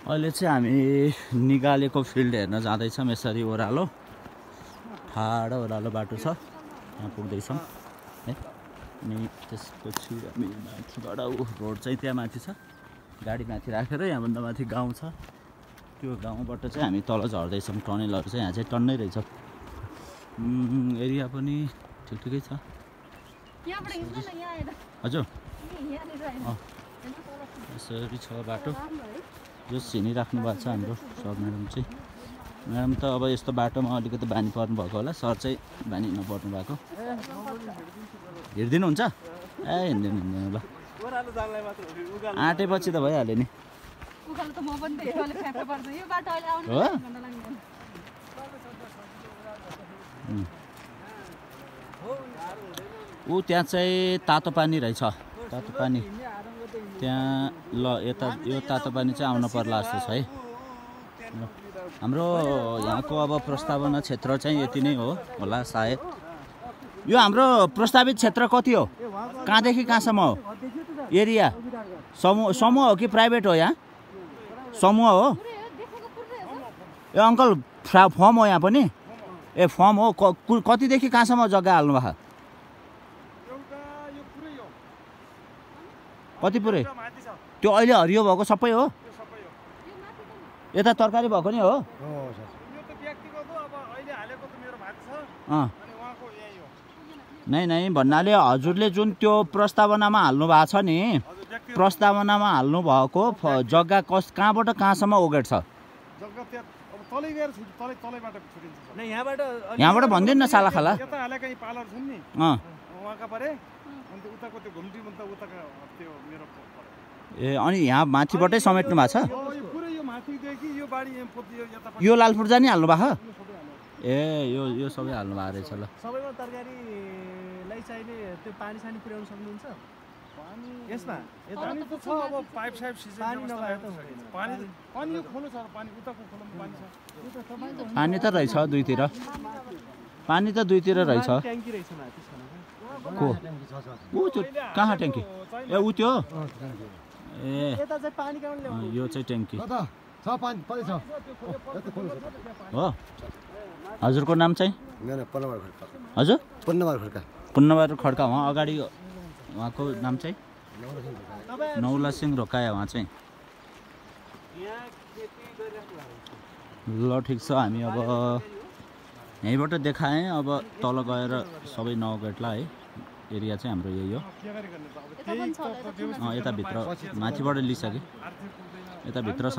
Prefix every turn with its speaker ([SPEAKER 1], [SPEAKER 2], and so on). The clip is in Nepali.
[SPEAKER 1] अहिले चाहिँ हामी निगालेको फिल्ड हेर्न जाँदैछौँ। यसरी ओह्रालो ठाडो ओह्रालो बाटो छ, यहाँ पुग्दैछौँ है। अनि त्यसपछि हामी माथिबाट रोड चाहिँ त्यहाँ माथि छ, गाडी माथि राखेर यहाँभन्दा माथि गाउँ छ, त्यो गाउँबाट चाहिँ हामी तल झर्दैछौँ। टनेलहरू चाहिँ यहाँ चाहिँ टन्नै रहेछ। एरिया पनि ठिकै छ। हजुर यसरी छ बाटो। जो चिनिराख्नु भएको छ हाम्रो सर म्याडम चाहिँ। म्याडम त अब यस्तो बाटोमा अलिकति बानी पर्नु भएको होला, सर चाहिँ बानी नपर्नु भएको। हिँड्दिनुहुन्छ? ए हिँड्दैन ल, आँटेपछि त भइहाल्यो नि। ऊ त्यहाँ चाहिँ तातो पानी रहेछ, तातो पानी त्यहाँ। ल यता यो तातो पानी चाहिँ आउन पर्ला जस्तो छ है। हाम्रो यहाँको अब प्रस्तावना क्षेत्र चाहिँ यति नै हो होला सायद। यो हाम्रो प्रस्तावित क्षेत्र कति हो? कहाँदेखि कहाँसम्म हो? एरिया समूह हो कि प्राइभेट हो? यहाँ समूह हो। ए अङ्कल फर्म हो यहाँ पनि? ए फर्म हो। कतिदेखि कहाँसम्म जग्गा हाल्नु भएको? कति पुरै? त्यो अहिले हरियो भएको सबै हो? यता तरकारी भएको नि हो? नै नै भन्नाले हजुरले जुन त्यो प्रस्तावनामा हाल्नु भएको छ नि, प्रस्तावनामा हाल्नु भएको जग्गा कहाँबाट कहाँसम्म ओगेट छ? यहाँबाट भनिदिनु न सालाखाला। ए अनि यहाँ माथिबाटै समेट्नु भएको छ? यो लालपुर्जा नि हाल्नु भएको? ए यो सबै हाल्नु भएको रहेछ। ल
[SPEAKER 2] सबैमा तरकारीलाई चाहिने त्यो पानी सानी पुर्याउन सक्नुहुन्छ? यसमा पानी त छ, अब पाइप साइप सिस्टम पानी नभए त हुँदैन। पानी खोलो छ, पानी उताको खोलोमा पानी छ।
[SPEAKER 1] पानी त रहेछ दुईतिर, पानी त दुईतिर रहेछ।
[SPEAKER 2] ट्याङ्की रहेछ माथि छ।
[SPEAKER 1] को ऊ त्यो कहाँ ट्याङ्की? ए ऊ त्यो ए
[SPEAKER 2] यता चाहिँ पानी कहाँबाट ल्याउनु?
[SPEAKER 1] यो चाहिँ ट्याङ्की
[SPEAKER 3] छ, पानी छ।
[SPEAKER 1] हो। हजुरको नाम चाहिँ?
[SPEAKER 3] मेरो पन्नबहादुर खड्का।
[SPEAKER 1] हजुर
[SPEAKER 3] पन्नबहादुर खड्का।
[SPEAKER 1] पन्नबहादुर खड्का। उहाँ अगाडि उहाँको नाम चाहिँ? नौला सिंह रोकाया उहाँ चाहिँ। ल ठिक छ, हामी अब यहीँबाट देखाएँ। अब तल गएर सबै नौगेटला है। एरिया चाहिँ हाम्रो यही हो। यताभित्र माथिबाट लिइसकेँ, यताभित्र